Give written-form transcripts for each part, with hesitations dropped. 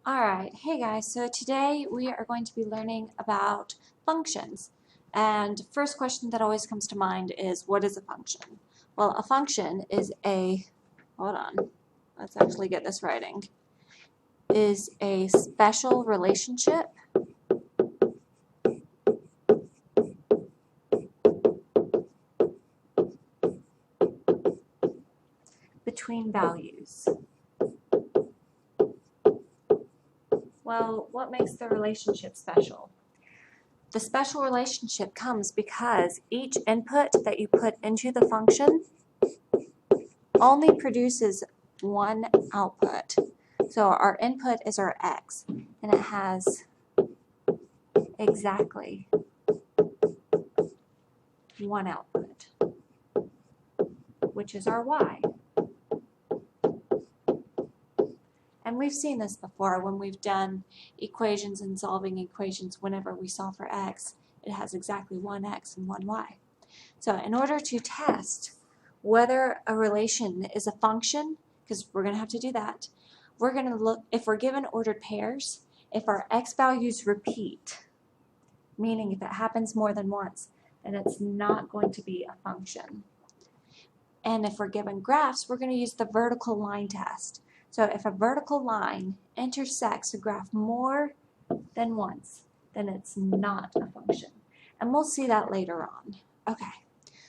Alright, hey guys, so today we are going to be learning about functions. And first question that always comes to mind is, what is a function? Well, a function is hold on, let's actually get this writing, is a special relationship between values. Well, what makes the relationship special? The special relationship comes because each input that you put into the function only produces one output. So our input is our x, and it has exactly one output, which is our y. And we've seen this before when we've done equations and solving equations. Whenever we solve for x, it has exactly one x and one y. So in order to test whether a relation is a function, because we're going to have to do that, we're going to look, if we're given ordered pairs, if our x values repeat, meaning if it happens more than once, then it's not going to be a function. And if we're given graphs, we're going to use the vertical line test. So if a vertical line intersects a graph more than once, then it's not a function. And we'll see that later on. Okay,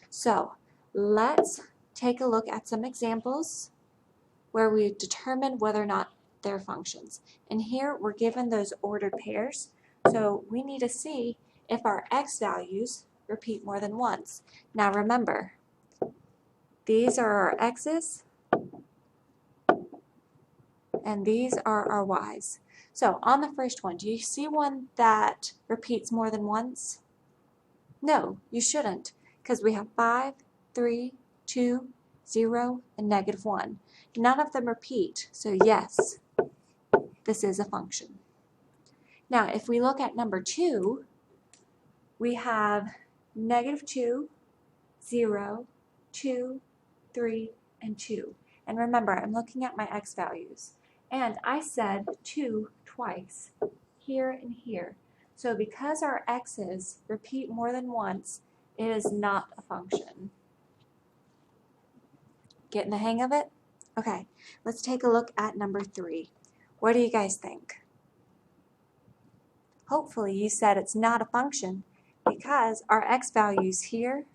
so let's take a look at some examples where we determine whether or not they're functions. And here we're given those ordered pairs, so we need to see if our x values repeat more than once. Now remember, these are our x's and these are our y's. So on the first one, do you see one that repeats more than once? No, you shouldn't, because we have 5, 3, 2, 0, and -1. None of them repeat, so yes, this is a function. Now, if we look at number 2, we have -2, 0, 2, 3, and 2. And remember, I'm looking at my x values. And I said 2 twice, here and here. So because our x's repeat more than once, it is not a function. Getting the hang of it? Okay, let's take a look at number 3. What do you guys think? Hopefully you said it's not a function because our x values here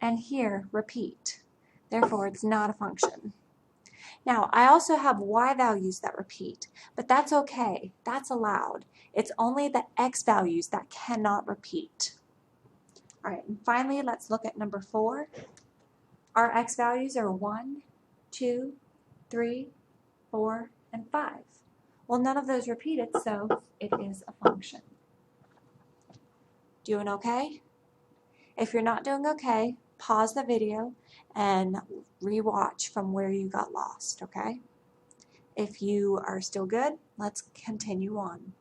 and here repeat. Therefore, it's not a function. Now, I also have y values that repeat, but that's okay. That's allowed. It's only the x values that cannot repeat. All right, and finally, let's look at number 4. Our x values are 1, 2, 3, 4, and 5. Well, none of those repeated, so it is a function. Doing okay? If you're not doing okay, pause the video and rewatch from where you got lost, okay? If you are still good, let's continue on.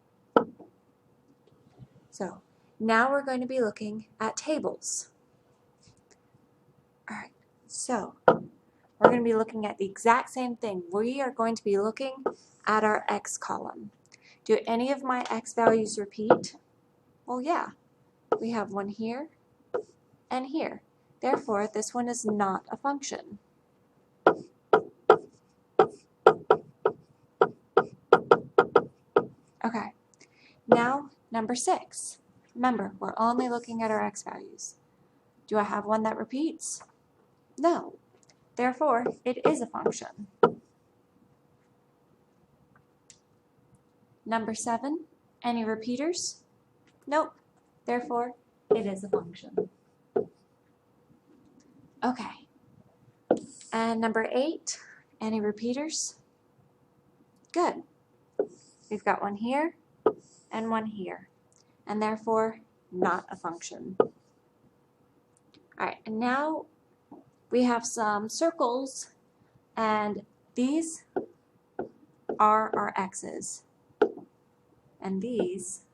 So now we're going to be looking at tables. All right, so we're going to be looking at the exact same thing. We are going to be looking at our x column. Do any of my x values repeat? Well, yeah. We have one here and here. Therefore, this one is not a function. Okay, now number 6. Remember, we're only looking at our x values. Do I have one that repeats? No. Therefore, it is a function. Number 7, any repeaters? Nope. Therefore, it is a function. Okay. And number 8, any repeaters? Good. We've got one here and one here, and therefore not a function. All right, and now we have some circles, and these are our x's, and these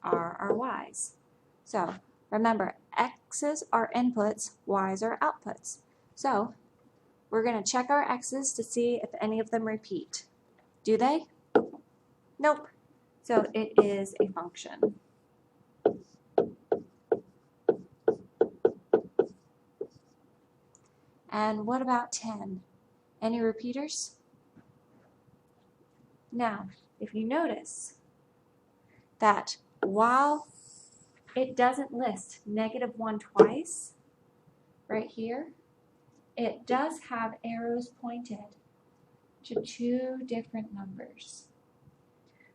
are our y's. So remember, x's are inputs, y's are outputs. So we're going to check our x's to see if any of them repeat. Do they? Nope. So it is a function. And what about 10? Any repeaters? Now, if you notice that while it doesn't list -1 twice, right here, it does have arrows pointed to two different numbers.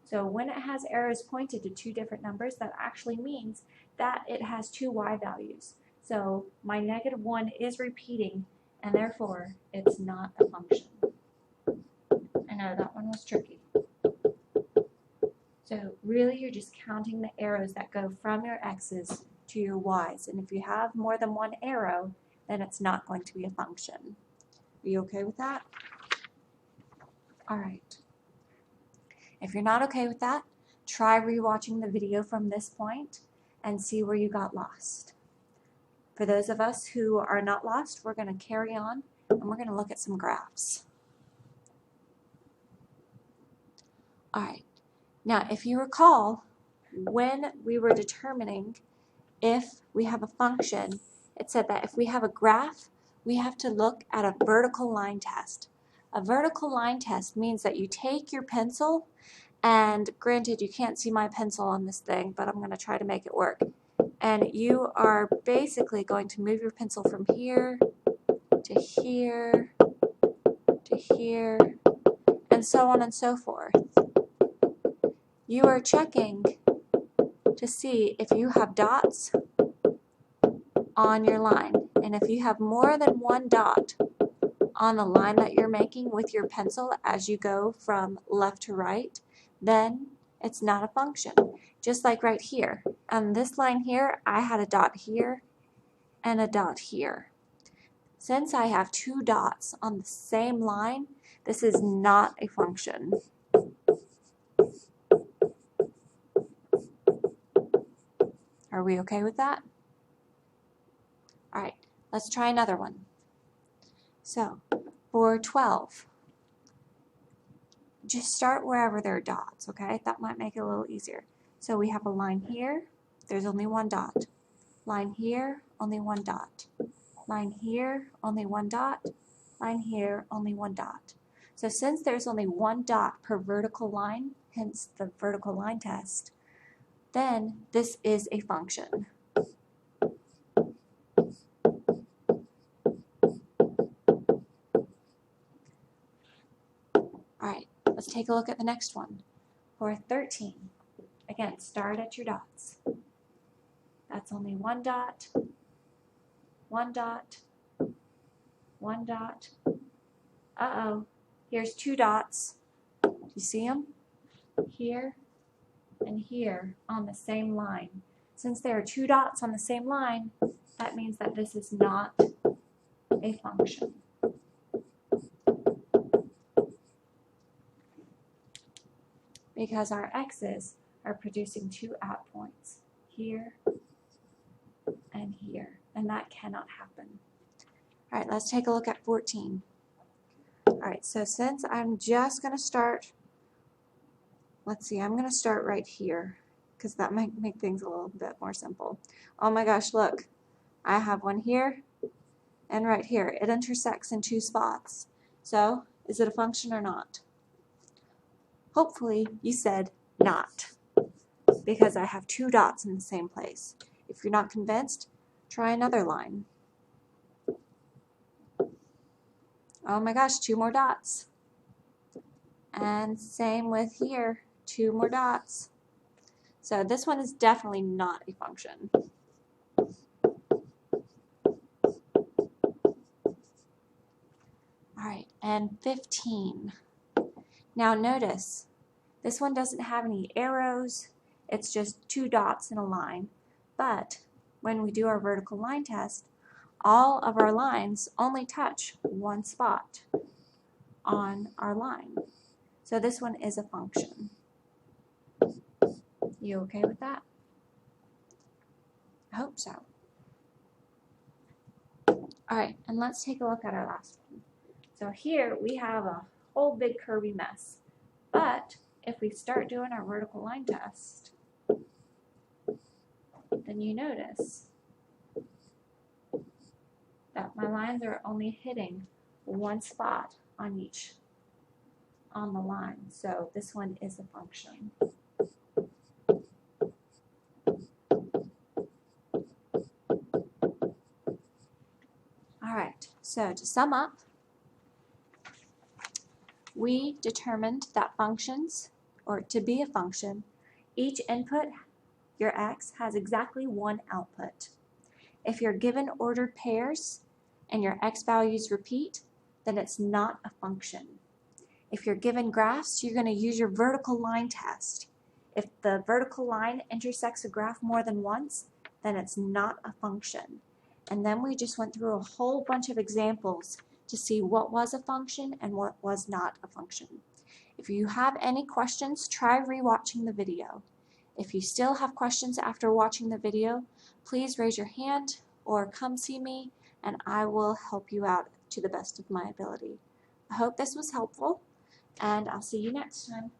So when it has arrows pointed to two different numbers, that actually means that it has two y values. So my -1 is repeating, and therefore it's not a function. I know that one was tricky. So really you're just counting the arrows that go from your x's to your y's. And if you have more than one arrow, then it's not going to be a function. Are you okay with that? All right. If you're not okay with that, try rewatching the video from this point and see where you got lost. For those of us who are not lost, we're going to carry on and we're going to look at some graphs. All right. Now, if you recall, when we were determining if we have a function, it said that if we have a graph, we have to look at a vertical line test. A vertical line test means that you take your pencil, and granted you can't see my pencil on this thing, but I'm going to try to make it work. And you are basically going to move your pencil from here to here to here, and so on and so forth. You are checking to see if you have dots on your line. And if you have more than one dot on the line that you're making with your pencil as you go from left to right, then it's not a function. Just like right here. On this line here, I had a dot here and a dot here. Since I have two dots on the same line, this is not a function. Are we okay with that? All right, let's try another one. So, for 12, just start wherever there are dots, okay? That might make it a little easier. So we have a line here, there's only one dot. Line here, only one dot. Line here, only one dot. Line here, only one dot. So since there's only one dot per vertical line, hence the vertical line test, then this is a function. Alright, let's take a look at the next one. For 13, again, start at your dots. That's only one dot, one dot, one dot. Uh-oh, here's two dots. Do you see them? Here and here on the same line. Since there are two dots on the same line, that means that this is not a function. Because our x's are producing two out points, here and here, and that cannot happen. All right, let's take a look at 14. All right, so since I'm just going to start, let's see, I'm going to start right here because that might make things a little bit more simple. Oh my gosh, look, I have one here and right here. It intersects in two spots. So, is it a function or not? Hopefully you said not, because I have two dots in the same place. If you're not convinced, try another line. Oh my gosh, two more dots. And same with here, two more dots. So this one is definitely not a function. All right, and 15. Now notice, this one doesn't have any arrows, it's just two dots in a line. But when we do our vertical line test, all of our lines only touch one spot on our line. So this one is a function. You okay with that? I hope so. All right, and let's take a look at our last one. So here we have a whole big curvy mess, but if we start doing our vertical line test, then you notice that my lines are only hitting one spot on the line. So this one is a function. All right, so to sum up, we determined that functions, or to be a function, each input, your x, has exactly one output. If you're given ordered pairs and your x values repeat, then it's not a function. If you're given graphs, you're going to use your vertical line test. If the vertical line intersects a graph more than once, then it's not a function. And then we just went through a whole bunch of examples to see what was a function and what was not a function. If you have any questions, try rewatching the video. If you still have questions after watching the video, please raise your hand or come see me and I will help you out to the best of my ability. I hope this was helpful and I'll see you next time.